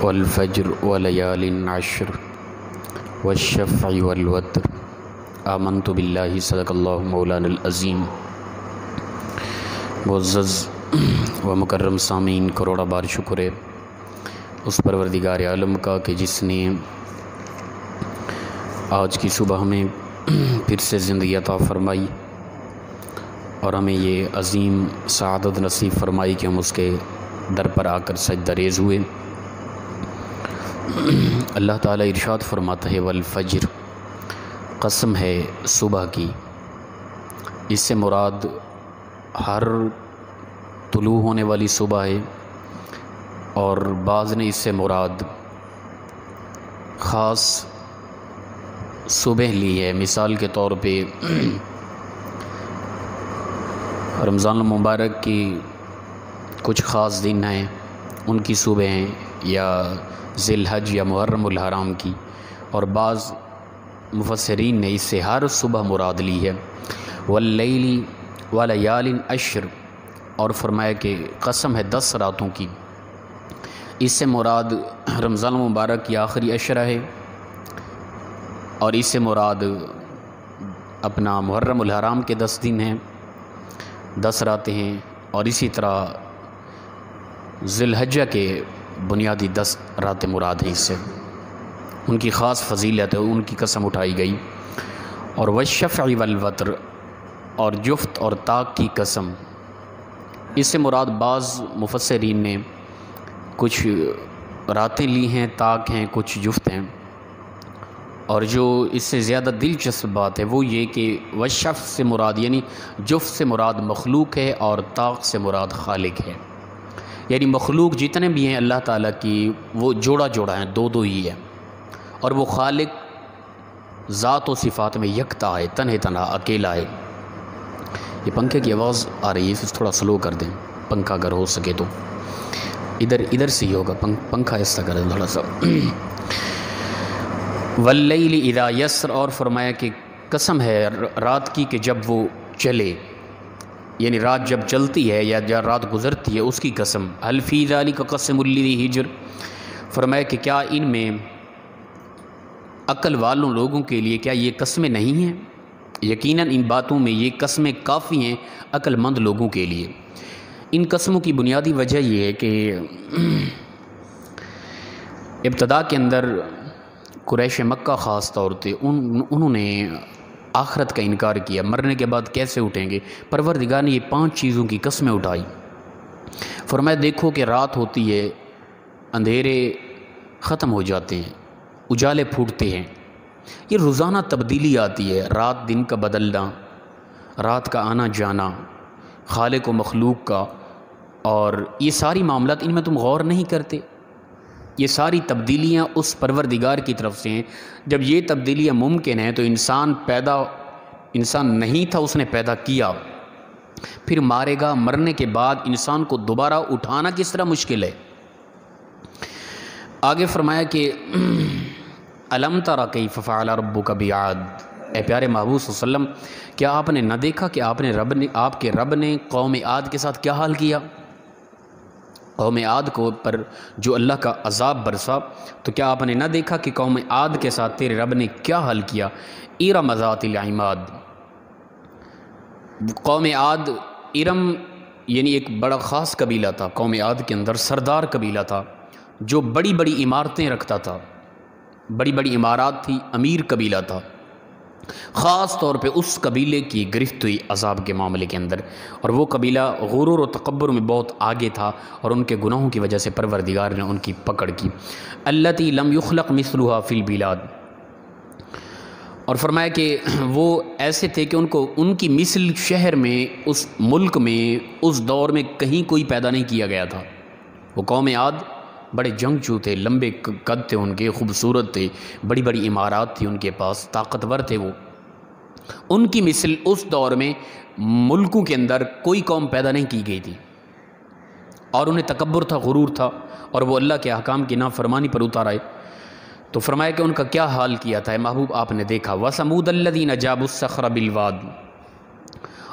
والفجر وليال عشر والشفع والوتر آمنت باللہ صدق اللہ مولانا العظیم۔ معزز و مکرم سامعین، کروڑا بار شکر ہے اس پروردگار عالم کا کہ جس نے آج کی صبح ہمیں پھر سے زندگی عطا فرمائی اور ہمیں یہ عظیم سعادت نصیب فرمائی کہ ہم اس کے در پر آ کر سجدہ ریز ہوئے۔ اللہ تعالیٰ ارشاد فرماتا ہے والفجر، قسم ہے صبح کی۔ اس سے مراد ہر طلوع ہونے والی صبح ہے، اور بعض نے اس سے مراد خاص صبح لی ہے۔ مثال کے طور پہ رمضان المبارک کی کچھ خاص دن ہیں، ان کی صبح ہیں، یا ذی الحج یا محرم الحرام کی، اور بعض مفسرین نے اس سے ہر صبح مراد لی ہے۔ واللیل ولیال عشر، اور فرمایا کہ قسم ہے 10 راتوں کی۔ اس سے مراد رمضان المبارک کی آخری عشرہ ہے، اور اس سے مراد اپنا محرم الحرام کے 10 دن ہیں، 10 راتیں ہیں، اور اسی طرح ذی الحجہ کے بنیادی 10 راتیں مراد ہیں۔ اس سے ان کی خاص فضیلت ہے، ان کی قسم اٹھائی گئی۔ اور والشفع والوتر، اور جفت اور طاق کی قسم، اس سے مراد بعض مفسرین نے کچھ راتیں لی ہیں، طاق ہیں، کچھ جفت ہیں، اور جو اس سے زیادہ دلچسپ بات ہے وہ یہ کہ والشفع سے مراد یعنی جفت سے مراد مخلوق ہے، اور طاق سے مراد خالق ہے۔ یعنی مخلوق جتنے بھی ہیں اللہ تعالیٰ کی، وہ جوڑا جوڑا ہیں، دو دو ہی ہے، اور وہ خالق ذات و صفات میں یکتا ہے، تنہا تنہا اکیلا ہے۔ یہ پنکھے کی آواز آ رہی ہے، اسے تھوڑا سلو کر دیں پنکھا اگر ہو سکے تو۔ ادھر سے ہی ہوگا، پنکھا ایسا کر دیں تھوڑا سا۔ واللیل اذا یسر، اور فرمایا کہ قسم ہے رات کی کہ جب وہ چلے، یعنی رات جب چلتی ہے یا رات گزرتی ہے، اس کی قسم۔ هل فی ذلک قسم لذی حجر، فرمایا کہ کیا ان میں عقل والوں لوگوں کے لیے کیا یہ قسمیں نہیں ہیں؟ یقیناً ان باتوں میں یہ قسمیں کافی ہیں عقل مند لوگوں کے لیے۔ ان قسموں کی بنیادی وجہ یہ ہے کہ ابتدا کے اندر قریش مکہ خاص طور پہ انہوں نے آخرت کا انکار کیا، مرنے کے بعد کیسے اٹھیں گے۔ پروردگار نے یہ 5 چیزوں کی قسمیں اٹھائی۔ فرمایا دیکھو کہ رات ہوتی ہے، اندھیرے ختم ہو جاتے ہیں، اجالے پھوٹتے ہیں، یہ روزانہ تبدیلی آتی ہے، رات دن کا بدلنا، رات کا آنا جانا، خالق و مخلوق کا، اور یہ ساری معاملات ان میں تم غور نہیں کرتے۔ یہ ساری تبدیلیاں اس پروردگار کی طرف سے ہیں۔ جب یہ تبدیلیاں ممکن ہیں تو انسان نہیں تھا، اس نے پیدا کیا، پھر مارے گا، مرنے کے بعد انسان کو دوبارہ اٹھانا کس طرح مشکل ہے۔ آگے فرمایا کہ الم تر کیف فعل ربک بعاد، اے پیارے محبوب صلی اللہ علیہ وسلم، کیا آپ نے نہ دیکھا کہ آپ کے رب نے قوم عاد کے ساتھ کیا حال کیا؟ قوم عاد کو پر جو اللہ کا عذاب برسا، تو کیا آپ نے نہ دیکھا کہ قوم عاد کے ساتھ تیرے رب نے کیا حال کیا؟ ارم ذات العماد، قوم عاد، ارم یعنی ایک بڑا خاص قبیلہ تھا قوم عاد کے اندر، سردار قبیلہ تھا جو بڑی بڑی عمارتیں رکھتا تھا، بڑی بڑی عمارات تھی، امیر قبیلہ تھا۔ خاص طور پہ اس قبیلے کی گرفت ہوئی عذاب کے معاملے کے اندر، اور وہ قبیلہ غرور و تکبر میں بہت آگے تھا، اور ان کے گناہوں کی وجہ سے پروردگار نے ان کی پکڑ کی۔ التی لم یخلق مثلها فی البلاد، اور فرمایا کہ وہ ایسے تھے کہ ان کی مثل شہر میں، اس ملک میں، اس دور میں کہیں کوئی پیدا نہیں کیا گیا تھا۔ وہ قوم عاد بڑے جنگجو تھے، لمبے قد تھے ان کے، خوبصورت تھے، بڑی بڑی عمارات تھی ان کے پاس، طاقتور تھے وہ۔ ان کی مثل اس دور میں ملکوں کے اندر کوئی قوم پیدا نہیں کی گئی تھی، اور انہیں تکبر تھا، غرور تھا، اور وہ اللہ کے احکام کی نافرمانی پر اتار آئے۔ تو فرمایا کہ ان کا کیا حال کیا تھا، اے محبوب آپ نے دیکھا۔ وَثَمُودَ الَّذِينَ جَابُوا الصَّخْرَ بِالْوَادِ،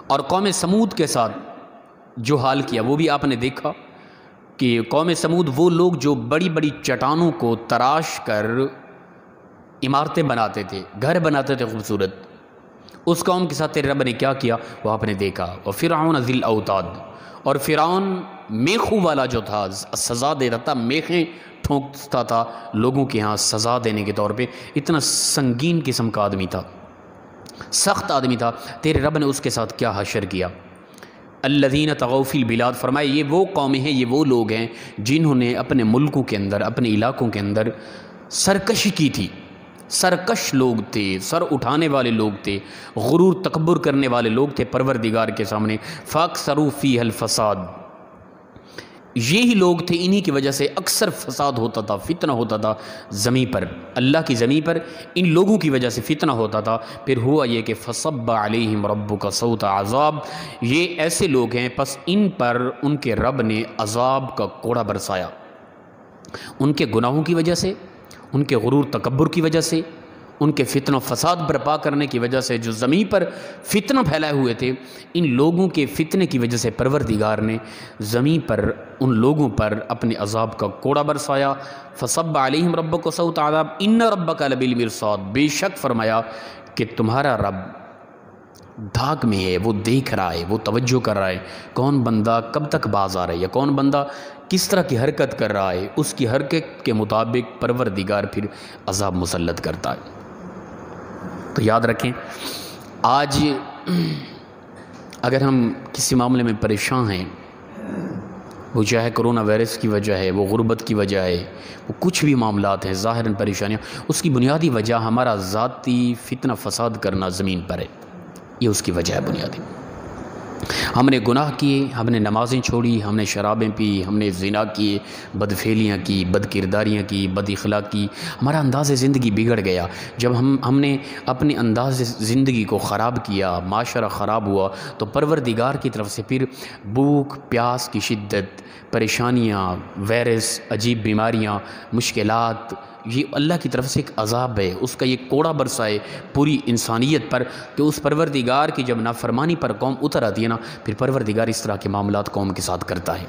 اور قوم سمود کے ساتھ جو حال کیا وہ بھی آپ نے دیکھا۔ کہ قوم سمود وہ لوگ جو بڑی بڑی چٹانوں کو تراش کر عمارتیں بناتے تھے، گھر بناتے تھے خوبصورت، اس قوم کے ساتھ تیرے رب نے کیا کیا وہ آپ نے دیکھا۔ اور فرعون ذی الاوتاد، اور فرعون میخوں والا جو تھا، سزا دیتا تھا، میخیں ٹھونکتا تھا لوگوں کے ہاں سزا دینے کے طور پہ، اتنا سنگین قسم کا آدمی تھا، سخت آدمی تھا۔ تیرے رب نے اس کے ساتھ کیا حشر کیا؟ الذین طغوا فی البلاد، فرمائے یہ وہ قومیں ہیں، یہ وہ لوگ ہیں جنہوں نے اپنے ملکوں کے اندر، اپنے علاقوں کے اندر سرکشی کی تھی، سرکش لوگ تھے، سر اٹھانے والے لوگ تھے، غرور تکبر کرنے والے لوگ تھے پروردگار کے سامنے۔ فاکثروا فیہا الفساد، یہی لوگ تھے، انہی کی وجہ سے اکثر فساد ہوتا تھا، فتنہ ہوتا تھا زمین پر، اللہ کی زمین پر ان لوگوں کی وجہ سے فتنہ ہوتا تھا۔ پھر ہوا یہ کہ فصب علیہم ربک صوت عذاب، یہ ایسے لوگ ہیں پس ان پر ان کے رب نے عذاب کا کوڑا برسایا، ان کے گناہوں کی وجہ سے، ان کے غرور تکبر کی وجہ سے، ان کے فتنہ و فساد برپا کرنے کی وجہ سے، جو زمین پر فتنہ پھیلائے ہوئے تھے، ان لوگوں کے فتنے کی وجہ سے پروردگار نے زمین پر ان لوگوں پر اپنے عذاب کا کوڑا برسایا۔ فصب علیہم ربک صوت عذاب ان ربک لبالمرصاد، بے شک فرمایا کہ تمہارا رب دھاک میں ہے، وہ دیکھ رہا ہے، وہ توجہ کر رہا ہے، کون بندہ کب تک باز آ رہا ہے، یا کون بندہ کس طرح کی حرکت کر رہا ہے، اس کی حرکت کے مطابق پروردگار پھر عذاب مسلط کرتا ہے۔ تو یاد رکھیں، آج اگر ہم کسی معاملے میں پریشان ہیں، وہ چاہے کرونا وائرس کی وجہ ہے، وہ غربت کی وجہ ہے، وہ کچھ بھی معاملات ہیں، ظاہراً پریشانیاں، اس کی بنیادی وجہ ہمارا ذاتی فتنہ فساد کرنا زمین پر ہے، یہ اس کی وجہ ہے بنیادی۔ ہم نے گناہ کیے، ہم نے نمازیں چھوڑی، ہم نے شرابیں پی، ہم نے زنا کیے، بدفعلیاں کی، بد کرداریاں کی، بد اخلاق کی، ہمارا انداز زندگی بگڑ گیا۔ جب ہم نے اپنے انداز زندگی کو خراب کیا، معاشرہ خراب ہوا، تو پروردگار کی طرف سے پھر بھوک پیاس کی شدت، پریشانیاں، وائرس، عجیب بیماریاں، مشکلات، یہ اللہ کی طرف سے ایک عذاب ہے، اس کا یہ کوڑا برسائے پوری انسانیت پر، کہ اس پروردگار کی جب نافرمانی پر قوم اتر آتی ہے نا، پھر پروردگار اس طرح کے معاملات قوم کے ساتھ کرتا ہے۔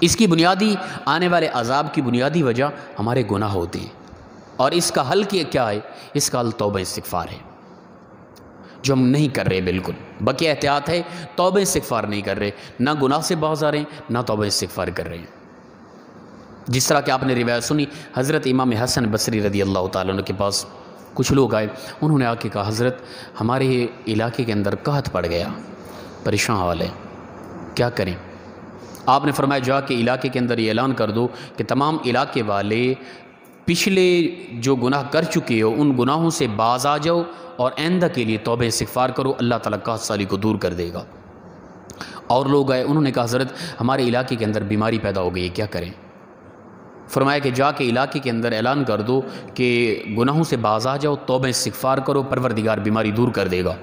اس کی بنیادی آنے والے عذاب کی بنیادی وجہ ہمارے گناہ ہوتے ہیں، اور اس کا حل کیا ہے؟ اس کا حل توبہ استغفار ہے، جو ہم نہیں کر رہے، بالکل بقی احتیاط ہے، توبہ استغفار نہیں کر رہے، نہ گناہ سے باز آ رہے ہیں، نہ توبہ استغفار کر رہے ہیں۔ جس طرح کہ آپ نے روایت سنی، حضرت امام حسن بصری رضی اللہ تعالیٰ عنہ کے پاس کچھ لوگ آئے، انہوں نے آ کے کہا حضرت ہمارے علاقے کے اندر قحط پڑ گیا، پریشان حال ہے، کیا کریں؟ آپ نے فرمایا جا کے علاقے کے اندر یہ اعلان کر دو کہ تمام علاقے والے پچھلے جو گناہ کر چکے ہو ان گناہوں سے باز آ جاؤ اور آئندہ کے لیے توبہ استغفار کرو، اللہ تعالیٰ قحط سالی کو دور کر دے گا۔ اور لوگ آئے، انہوں نے کہا حضرت ہمارے علاقے کے اندر بیماری پیدا ہو گئی ہے، کیا کریں؟ فرمایا کہ جا کے علاقے کے اندر اعلان کر دو کہ گناہوں سے باز آ جاؤ، توبہ استغفار کرو، پروردگار بیماری دور کر دے گا۔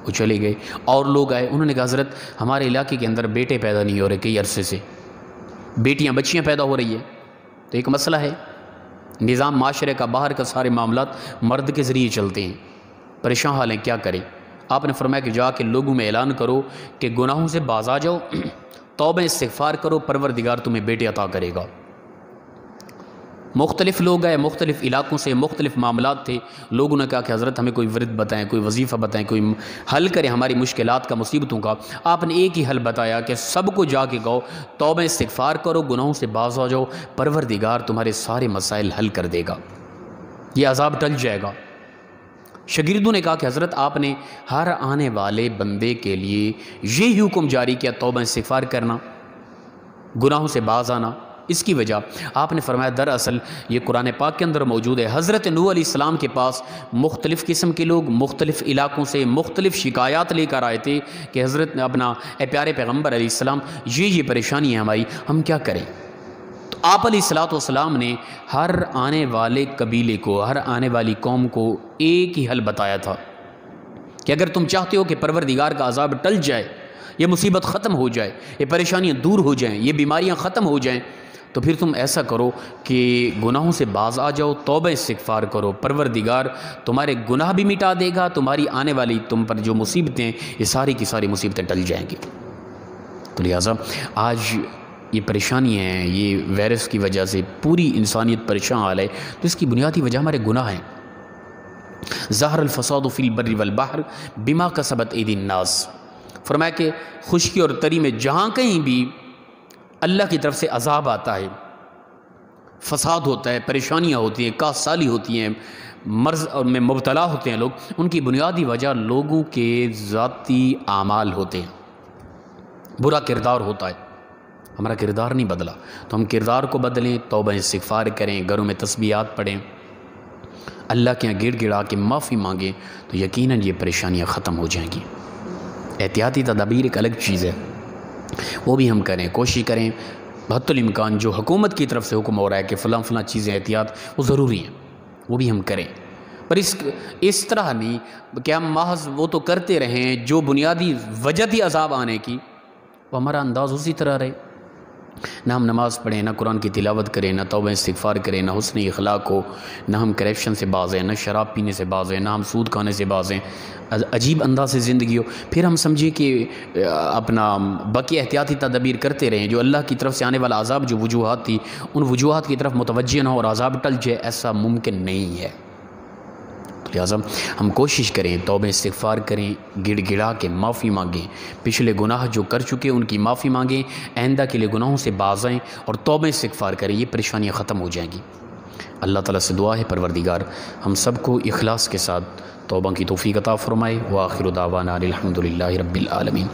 وہ چلے گئے۔ اور لوگ آئے، انہوں نے کہا حضرت ہمارے علاقے کے اندر بیٹے پیدا نہیں ہو رہے کئی عرصے سے، بچیاں پیدا ہو رہی ہے، تو ایک مسئلہ ہے، نظام معاشرے کا باہر کا سارے معاملات مرد کے ذریعے چلتے ہیں، پریشان حال ہیں، کیا کریں؟ آپ نے فرمایا کہ جا کے لوگوں میں اعلان کرو کہ گناہوں سے باز آ جاؤ، توبہ استغفار کرو، پروردگار تمہیں بیٹے عطا کرے گا۔ مختلف لوگ آئے، مختلف علاقوں سے، مختلف معاملات تھے، لوگوں نے کہا کہ حضرت ہمیں کوئی ورد بتائیں، کوئی وظیفہ بتائیں، کوئی حل کریں ہماری مشکلات کا، مصیبتوں کا۔ آپ نے ایک ہی حل بتایا کہ سب کو جا کے کہو توبہ استغفار کرو، گناہوں سے باز آ جاؤ، پروردگار تمہارے سارے مسائل حل کر دے گا، یہ عذاب ٹل جائے گا۔ شاگردوں نے کہا کہ حضرت آپ نے ہر آنے والے بندے کے لیے یہ حکم جاری کیا توبہ استغفار کرنا، گناہوں سے باز آنا، اس کی وجہ آپ نے فرمایا دراصل یہ قرآن پاک کے اندر موجود ہے، حضرت نوح علیہ السلام کے پاس مختلف قسم کے لوگ مختلف علاقوں سے مختلف شکایات لے کر آئے تھے کہ حضرت نے اپنا اے پیارے پیغمبر علیہ السلام یہ پریشانی ہے ہماری، ہم کیا کریں؟ تو آپ علیہ السلام نے ہر آنے والے قبیلے کو، ہر آنے والی قوم کو ایک ہی حل بتایا تھا کہ اگر تم چاہتے ہو کہ پروردگار کا عذاب ٹل جائے، یہ مصیبت ختم ہو جائے، یہ پریشانیاں دور ہو جائیں، یہ بیماریاں ختم ہو جائیں، تو پھر تم ایسا کرو کہ گناہوں سے باز آ جاؤ، توبہ استغفار کرو، پروردگار تمہارے گناہ بھی مٹا دے گا، تمہاری آنے والی تم پر جو مصیبتیں، یہ ساری کی ساری مصیبتیں ٹل جائیں گی۔ تو لہٰذا آج یہ پریشانیاں ہیں، یہ وائرس کی وجہ سے پوری انسانیت پریشان حال ہے، تو اس کی بنیادی وجہ ہمارے گناہ ہیں۔ ظہر الفساد فی البر والبحر بما کسبت ایدی الناس، فرمایا کہ خشکی اور تری میں جہاں کہیں بھی اللہ کی طرف سے عذاب آتا ہے، فساد ہوتا ہے، پریشانیاں ہوتی ہیں، کاس سالی ہوتی ہیں، مرض میں مبتلا ہوتے ہیں لوگ، ان کی بنیادی وجہ لوگوں کے ذاتی اعمال ہوتے ہیں، برا کردار ہوتا ہے۔ ہمارا کردار نہیں بدلا، تو ہم کردار کو بدلیں، توبہ استغفار کریں، گھروں میں تسبیحات پڑھیں، اللہ کے یہاں گڑ گڑا کے معافی مانگیں، تو یقیناً یہ پریشانیاں ختم ہو جائیں گی۔ احتیاطی تدابیر ایک الگ چیز ہے، وہ بھی ہم کریں، کوشش کریں بحت الامکان جو حکومت کی طرف سے حکم ہو رہا ہے کہ فلاں فلاں چیزیں احتیاط وہ ضروری ہیں، وہ بھی ہم کریں، پر اس طرح نہیں کہ ہم محض وہ تو کرتے رہیں جو بنیادی وجہ تھی عذاب آنے کی، وہ ہمارا انداز اسی طرح رہے، نہ ہم نماز پڑھیں، نہ قرآن کی تلاوت کریں، نہ توبہ استغفار کریں، نہ حسن اخلاق ہو، نہ ہم کرپشن سے باز ہیں، نہ شراب پینے سے باز ہیں، نہ ہم سود کھانے سے باز ہیں، عجیب انداز سے زندگی ہو، پھر ہم سمجھیں کہ اپنا باقی احتیاطی تدابیر کرتے رہیں، جو اللہ کی طرف سے آنے والا عذاب جو وجوہات تھی ان وجوہات کی طرف متوجہ نہ ہو اور عذاب ٹل جائے، ایسا ممکن نہیں ہے۔ لہٰذا ہم کوشش کریں، توبہ استغفار کریں، گڑ گڑا کے معافی مانگیں، پچھلے گناہ جو کر چکے ان کی معافی مانگیں، آئندہ کے لیے گناہوں سے باز آئیں اور توبہ استغفار کریں، یہ پریشانیاں ختم ہو جائیں گی۔ اللہ تعالیٰ سے دعا ہے پروردگار ہم سب کو اخلاص کے ساتھ توبہ کی توفیق عطا فرمائے۔ وآخر دعوانا الحمد للہ رب العالمین۔